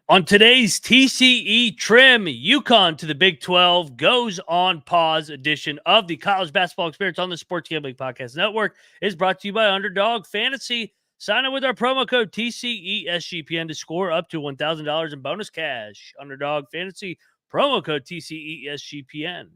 On today's TCE Trim, UConn to the Big 12 goes on pause edition of the College Basketball Experience on the Sports Gambling Podcast Network is brought to you by Underdog Fantasy. Sign up with our promo code TCESGPN to score up to $1,000 in bonus cash. Underdog Fantasy, promo code TCESGPN.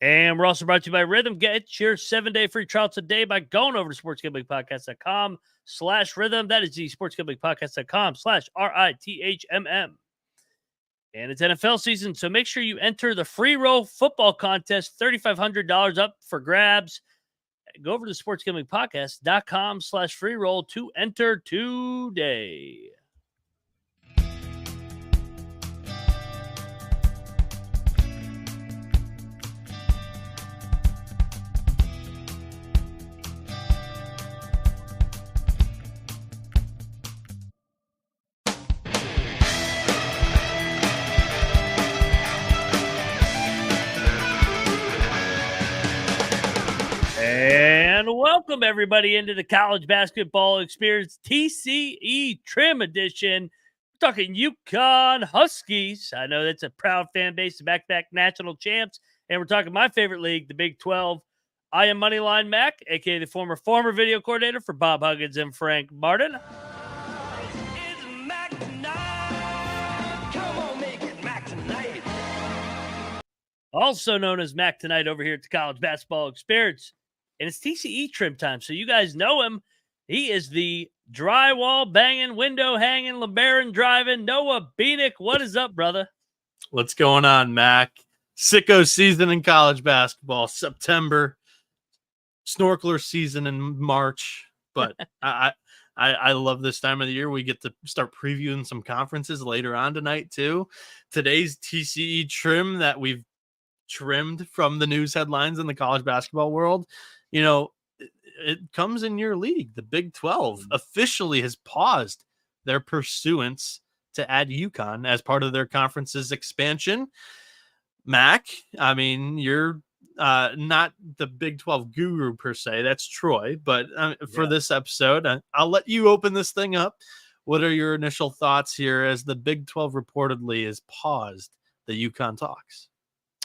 And we're also brought to you by Rhythm. Get your 7-day free trial today by going over to sportsgamblingpodcast.com/rhythm. That is the sportsgamblingpodcast.com/RITHMM. And it's NFL season, so make sure you enter the free roll football contest, $3,500 up for grabs. Go over to sportsgamblingpodcast.com/free roll to enter today. And welcome everybody into the College Basketball Experience TCE Trim Edition. We're talking UConn Huskies. I know that's a proud fan base, the back-to-back national champs. And we're talking my favorite league, the Big 12. I am Moneyline Mac, a.k.a. the former video coordinator for Bob Huggins and Frank Martin. Also known as Mac Tonight over here at the College Basketball Experience. And it's TCE Trim time, so you guys know him. He is the drywall banging, window hanging, LeBaron driving, Noah Bieniek. What is up, brother? What's going on, Mac? Sicko season in college basketball, September. Snorkeler season in March. But I love this time of the year. We get to start previewing some conferences later on tonight, too. Today's TCE Trim that we've trimmed from the news headlines in the college basketball world, you know, it comes in your league. The Big 12 officially has paused their pursuance to add UConn as part of their conference's expansion. Mac, I mean, you're not the Big 12 guru per se. That's Troy. But for this episode, I'll let you open this thing up. What are your initial thoughts here as the Big 12 reportedly has paused the UConn talks?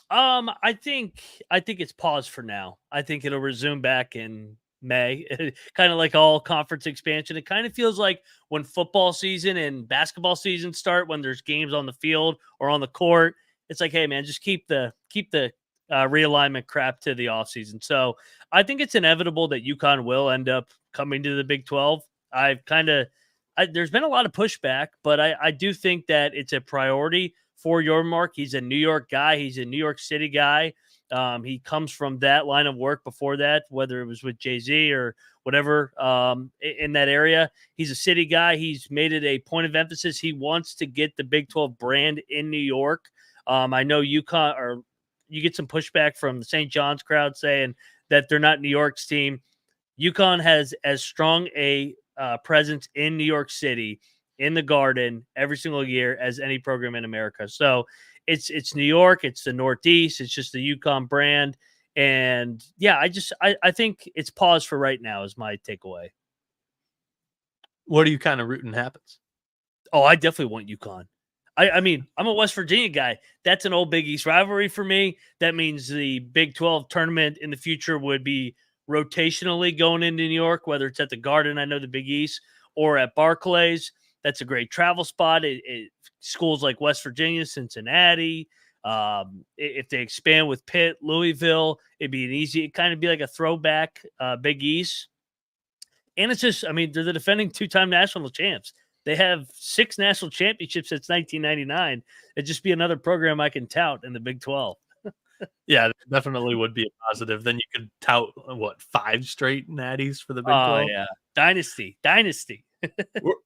I think it's paused for now. I think it'll resume back in May, kind of like all conference expansion. It kind of feels like when football season and basketball season start, when there's games on the field or on the court, it's like, hey man, just keep the realignment crap to the offseason. So I think it's inevitable that UConn will end up coming to the Big 12. There's been a lot of pushback, but I do think that it's a priority for Yormark. He's a New York guy. He's a New York City guy. He comes from that line of work before that, whether it was with Jay-Z or whatever in that area. He's a city guy. He's made it a point of emphasis. He wants to get the Big 12 brand in New York. I know UConn, or you get some pushback from the St. John's crowd saying that they're not New York's team. UConn has as strong a presence in New York City in the Garden every single year as any program in America. So it's New York, it's the Northeast, it's just the UConn brand. And yeah, I think it's paused for right now is my takeaway. What are you kind of rooting happens? Oh, I definitely want UConn. I mean, I'm a West Virginia guy. That's an old Big East rivalry for me. That means the Big 12 tournament in the future would be rotationally going into New York, whether it's at the Garden, I know the Big East, or at Barclays. That's a great travel spot. Schools like West Virginia, Cincinnati. If they expand with Pitt, Louisville, it'd kind of be like a throwback Big East. And it's just, I mean, they're the defending two-time national champs. They have 6 national championships since 1999. It'd just be another program I can tout in the Big 12. Yeah, definitely would be a positive. Then you could tout, 5 straight natties for the Big 12? Oh, yeah. Dynasty.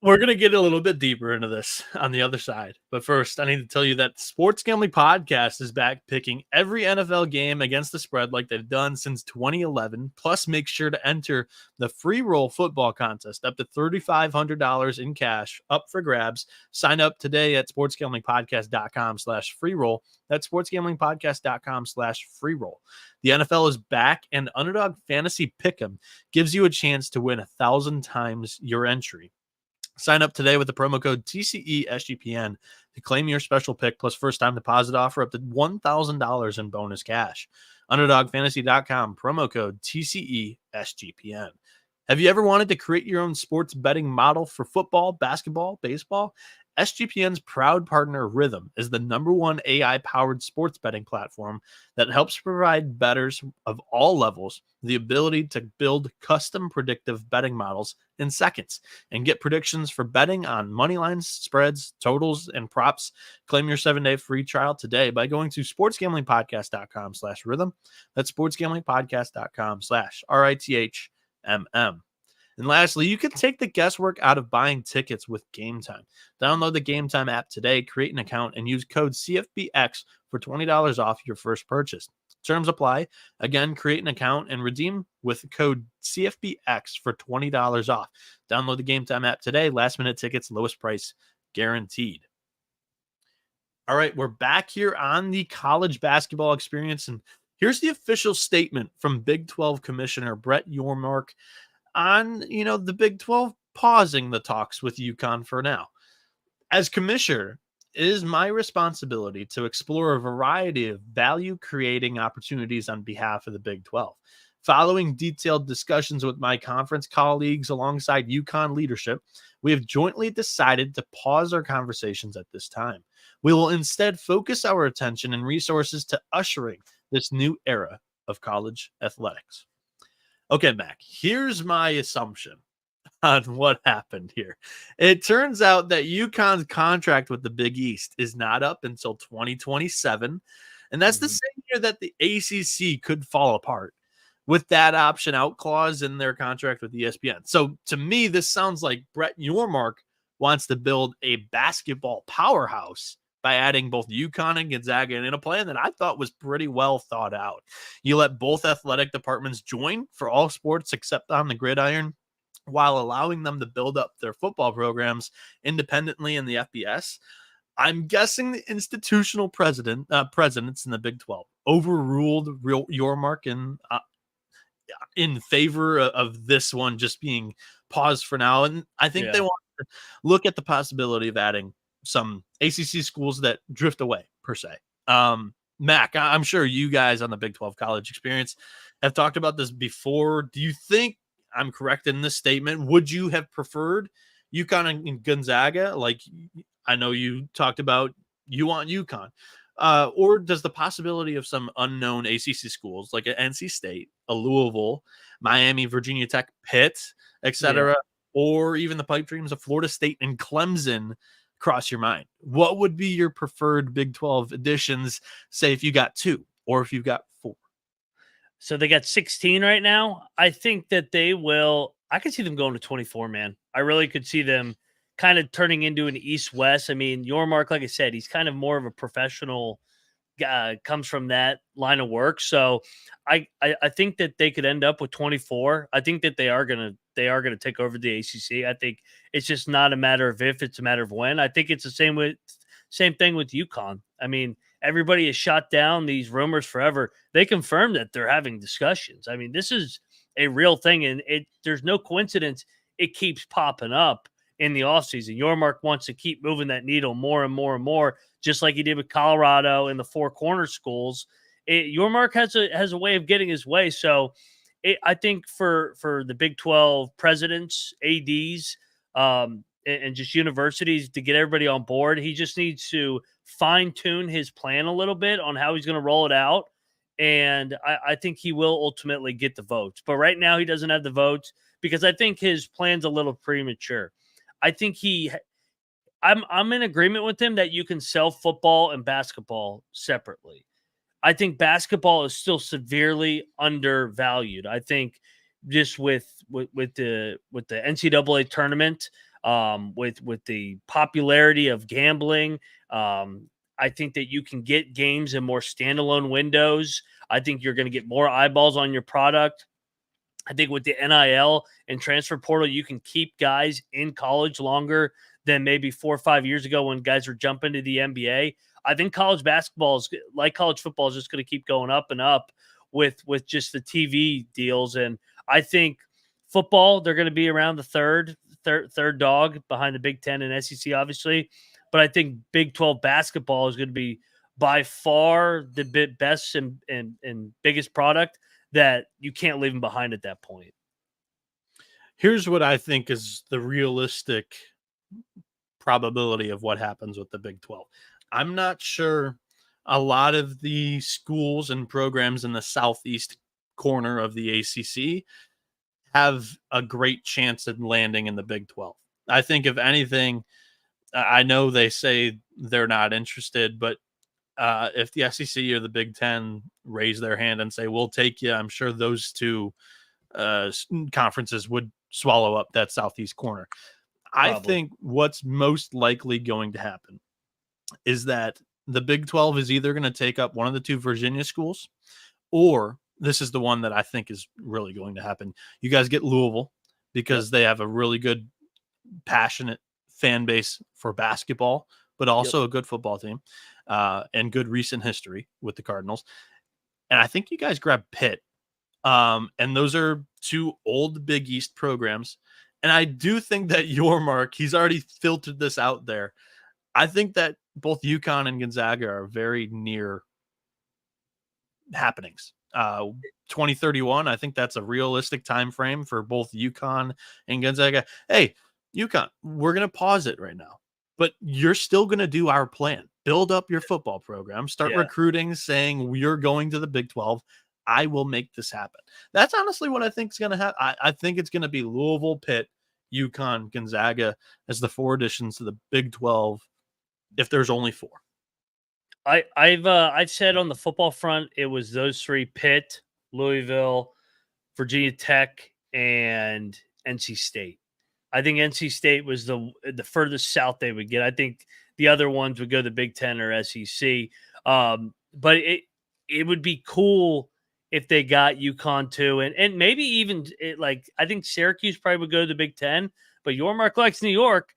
We're going to get a little bit deeper into this on the other side. But first, I need to tell you that Sports Gambling Podcast is back picking every NFL game against the spread like they've done since 2011. Plus, make sure to enter the free roll football contest up to $3,500 in cash up for grabs. Sign up today at sportsgamblingpodcast.com/free roll. That's sportsgamblingpodcast.com/free roll. The NFL is back, and Underdog Fantasy Pick'em gives you a chance to win 1,000 times your entry. Sign up today with the promo code TCESGPN to claim your special pick plus first-time deposit offer up to $1,000 in bonus cash. UnderdogFantasy.com, promo code TCESGPN. Have you ever wanted to create your own sports betting model for football, basketball, baseball? SGPN's proud partner Rhythm is the #1 AI-powered sports betting platform that helps provide bettors of all levels the ability to build custom predictive betting models in seconds and get predictions for betting on money lines, spreads, totals, and props. Claim your 7-day free trial today by going to sportsgamblingpodcast.com/rhythm. That's sportsgamblingpodcast.com/RITHMM. And lastly, you can take the guesswork out of buying tickets with Game Time. Download the Game Time app today, create an account, and use code CFBX for $20 off your first purchase. Terms apply. Again, create an account and redeem with code CFBX for $20 off. Download the Game Time app today. Last-minute tickets, lowest price guaranteed. All right, we're back here on the college basketball experience, and here's the official statement from Big 12 Commissioner Brett Yormark on, the Big 12 pausing the talks with UConn for now. As commissioner, it is my responsibility to explore a variety of value-creating opportunities on behalf of the Big 12. Following detailed discussions with my conference colleagues alongside UConn leadership, we have jointly decided to pause our conversations at this time. We will instead focus our attention and resources to ushering this new era of college athletics. Okay, Mac, here's my assumption on what happened here. It turns out that UConn's contract with the Big East is not up until 2027, and that's the same year that the ACC could fall apart with that option out clause in their contract with ESPN. So to me, this sounds like Brett Yormark wants to build a basketball powerhouse by adding both UConn and Gonzaga in a plan that I thought was pretty well thought out. You let both athletic departments join for all sports except on the gridiron, while allowing them to build up their football programs independently in the FBS. I'm guessing the institutional presidents in the Big 12 overruled Yormark in favor of this one just being paused for now. And I think they want to look at the possibility of adding some ACC schools that drift away, per se. Mac, I'm sure you guys on the Big 12 college experience have talked about this before. Do you think I'm correct in this statement? Would you have preferred UConn and Gonzaga? Like, I know you talked about you want UConn. Or does the possibility of some unknown ACC schools like an NC State, a Louisville, Miami, Virginia Tech, Pitt, etc., or even the pipe dreams of Florida State and Clemson cross your mind? What would be your preferred Big 12 additions, say if you got 2 or if you've got 4? So they got 16 right now. I think that they will. I could see them going to 24, man. I really could see them kind of turning into an East-West. I mean, Yormark, like I said, he's kind of more of a professional guy, comes from that line of work. So I think that they could end up with 24. I think that they are gonna take over the ACC. I think it's just not a matter of if, it's a matter of when. I think it's the same thing with UConn. I mean, everybody has shot down these rumors forever. They confirmed that they're having discussions. I mean, this is a real thing, and there's no coincidence it keeps popping up in the offseason. Yormark wants to keep moving that needle more and more and more, just like he did with Colorado and the Four Corner schools. Yormark has a way of getting his way. So I think for the Big 12 presidents, ADs, and just universities to get everybody on board, he just needs to fine-tune his plan a little bit on how he's going to roll it out. And I think he will ultimately get the votes. But right now he doesn't have the votes because I think his plan's a little premature. I think I'm in agreement with him that you can sell football and basketball separately. I think basketball is still severely undervalued. I think just with the NCAA tournament, with the popularity of gambling, I think that you can get games in more standalone windows. I think you're going to get more eyeballs on your product. I think with the NIL and transfer portal, you can keep guys in college longer than maybe 4 or 5 years ago when guys were jumping to the NBA. I think college basketball is like college football is just going to keep going up and up with just the TV deals. And I think football, they're going to be around the third third dog behind the Big Ten and SEC, obviously. But I think Big 12 basketball is going to be by far the best and biggest product that you can't leave them behind at that point. Here's what I think is the realistic probability of what happens with the Big 12. I'm not sure a lot of the schools and programs in the southeast corner of the ACC have a great chance of landing in the Big 12. I think if anything, I know they say they're not interested, but if the SEC or the Big Ten raise their hand and say, we'll take you, I'm sure those two conferences would swallow up that southeast corner. Probably. I think what's most likely going to happen is that the Big 12 is either going to take up one of the two Virginia schools, or this is the one that I think is really going to happen. You guys get Louisville because they have a really good, passionate fan base for basketball, but also a good football team and good recent history with the Cardinals. And I think you guys grab Pitt. And those are two old Big East programs. And I do think that Yormark, he's already filtered this out there. I think that both UConn and Gonzaga are very near happenings. 2031, I think that's a realistic time frame for both UConn and Gonzaga. Hey, UConn, we're going to pause it right now, but you're still going to do our plan. Build up your football program, start recruiting, saying you're going to the Big 12. I will make this happen. That's honestly what I think is going to happen. I think it's going to be Louisville, Pitt, UConn, Gonzaga as the four additions to the Big 12, if there's only four. I've said on the football front, it was those three: Pitt, Louisville, Virginia Tech, and NC State. I think NC State was the furthest south they would get. I think the other ones would go to Big Ten or SEC. But it would be cool if they got UConn too, and maybe even I think Syracuse probably would go to the Big Ten, but Yormark likes New York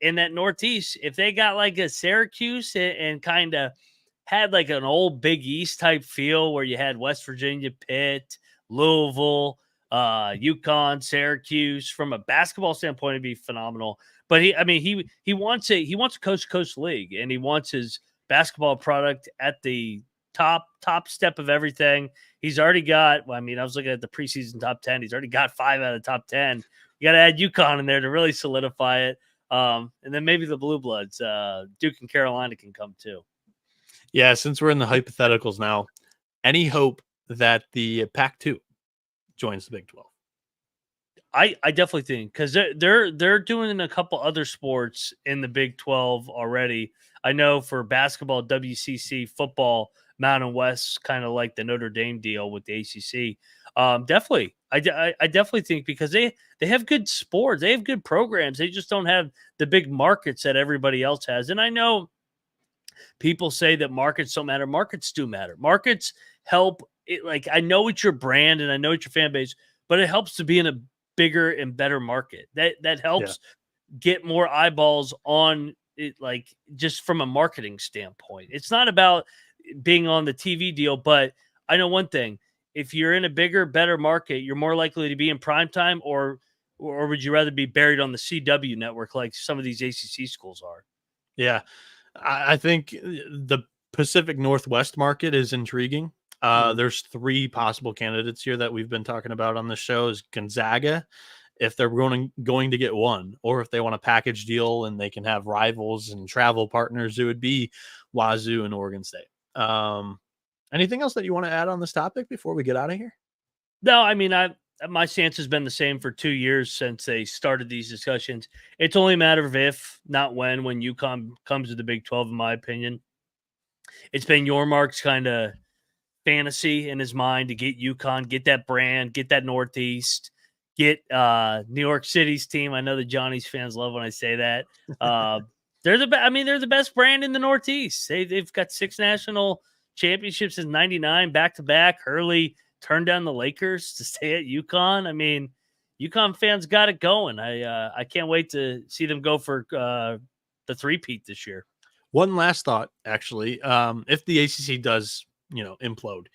in that Northeast. If they got like a Syracuse and kind of had like an old Big East type feel where you had West Virginia, Pitt, Louisville, UConn, Syracuse, from a basketball standpoint, it'd be phenomenal. But he wants a coast to coast league, and he wants his basketball product at the top step of everything. He's already got, I was looking at the preseason top 10. He's already got 5 out of the top 10. You got to add UConn in there to really solidify it. And then maybe the Blue Bloods, Duke and Carolina can come too. Yeah, since we're in the hypotheticals now, any hope that the Pac-2 joins the Big 12? I definitely think, because they're doing a couple other sports in the Big 12 already. I know for basketball, WCC, football, Mountain West, kind of like the Notre Dame deal with the ACC. Definitely. I definitely think, because they have good sports. They have good programs. They just don't have the big markets that everybody else has. And I know people say that markets don't matter. Markets do matter. Markets help. I know it's your brand and I know it's your fan base, but it helps to be in a bigger and better market. That helps get more eyeballs on it, just from a marketing standpoint. It's not about being on the TV deal, but I know one thing: if you're in a bigger, better market, you're more likely to be in primetime, or would you rather be buried on the CW network like some of these ACC schools are? Yeah, I think the Pacific Northwest market is intriguing. There's 3 possible candidates here that we've been talking about on the show. Is Gonzaga, if they're going to get one, or if they want a package deal and they can have rivals and travel partners, it would be Wazoo and Oregon State. Anything else that you want to add on this topic before we get out of here? No, my stance has been the same for 2 years since they started these discussions. It's only a matter of if, not when UConn comes to the Big 12, in my opinion. It's been Yormark's kind of fantasy in his mind to get UConn, get that brand, get that Northeast, get New York City's team. I know the Johnny's fans love when I say that. They're the best brand in the Northeast. They've got 6 national championships since '99, back to back. Hurley turned down the Lakers to stay at UConn. UConn fans got it going. I can't wait to see them go for the three-peat this year. One last thought, actually. If the ACC does, implode,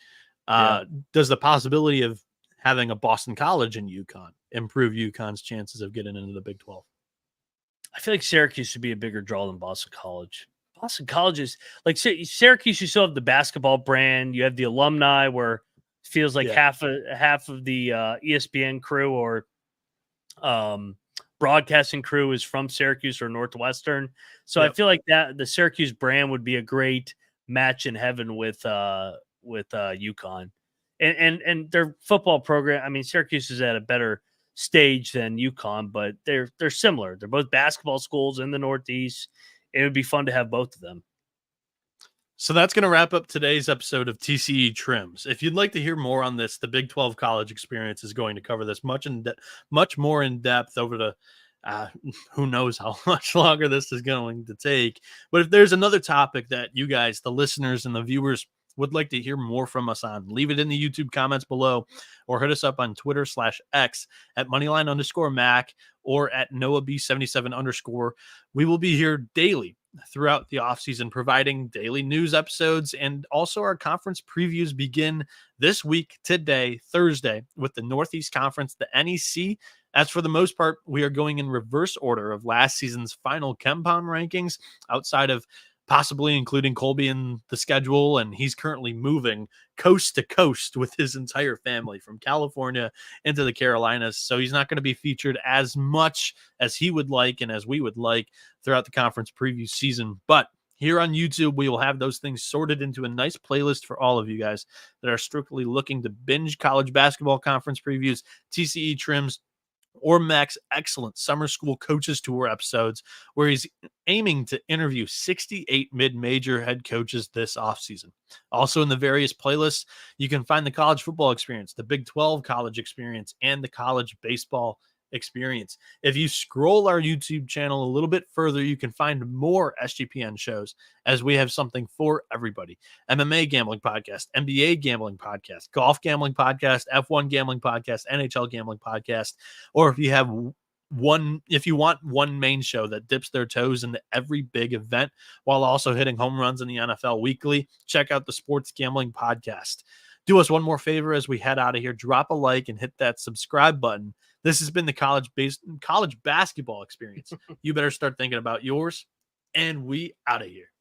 does the possibility of having a Boston College in UConn improve UConn's chances of getting into the Big 12. I feel like Syracuse should be a bigger draw than Boston College. Boston College is like Syracuse. You still have the basketball brand. You have the alumni, where it feels like half of the ESPN crew or broadcasting crew is from Syracuse or Northwestern. So I feel like that the Syracuse brand would be a great match in heaven with UConn, and their football program. I mean, Syracuse is at a better stage than UConn, but they're similar. They're both basketball schools in the Northeast. It would be fun to have both of them. So that's going to wrap up today's episode of TCE Trims. If you'd like to hear more on this, the Big 12 college experience is going to cover this much more in depth over the who knows how much longer this is going to take. But if there's another topic that you guys, the listeners and the viewers, would like to hear more from us on, leave it in the YouTube comments below or hit us up on Twitter/X at Moneyline_Mac or at NoahB77_. We will be here daily throughout the offseason, providing daily news episodes, and also our conference previews begin this week, today, Thursday, with the Northeast Conference, the NEC. As for the most part, we are going in reverse order of last season's final KenPom rankings, outside of possibly including Colby in the schedule, and he's currently moving coast to coast with his entire family from California into the Carolinas, so he's not going to be featured as much as he would like and as we would like throughout the conference preview season. But here on YouTube, we will have those things sorted into a nice playlist for all of you guys that are strictly looking to binge college basketball conference previews, TCE Trims, or Mac's excellent summer school coaches tour episodes, where he's aiming to interview 68 mid-major head coaches this offseason. Also in the various playlists, you can find the college football experience, the Big 12 college experience, and the college baseball experience. If you scroll our YouTube channel a little bit further, you can find more SGPN shows, as we have something for everybody. MMA gambling podcast, NBA gambling podcast, golf gambling podcast, F1 gambling podcast, NHL gambling podcast. Or if you want one main show that dips their toes into every big event while also hitting home runs in the NFL weekly, check out the Sports Gambling Podcast. Do us one more favor as we head out of here. Drop a like and hit that subscribe button. This has been the college basketball experience. You better start thinking about yours, and we out of here.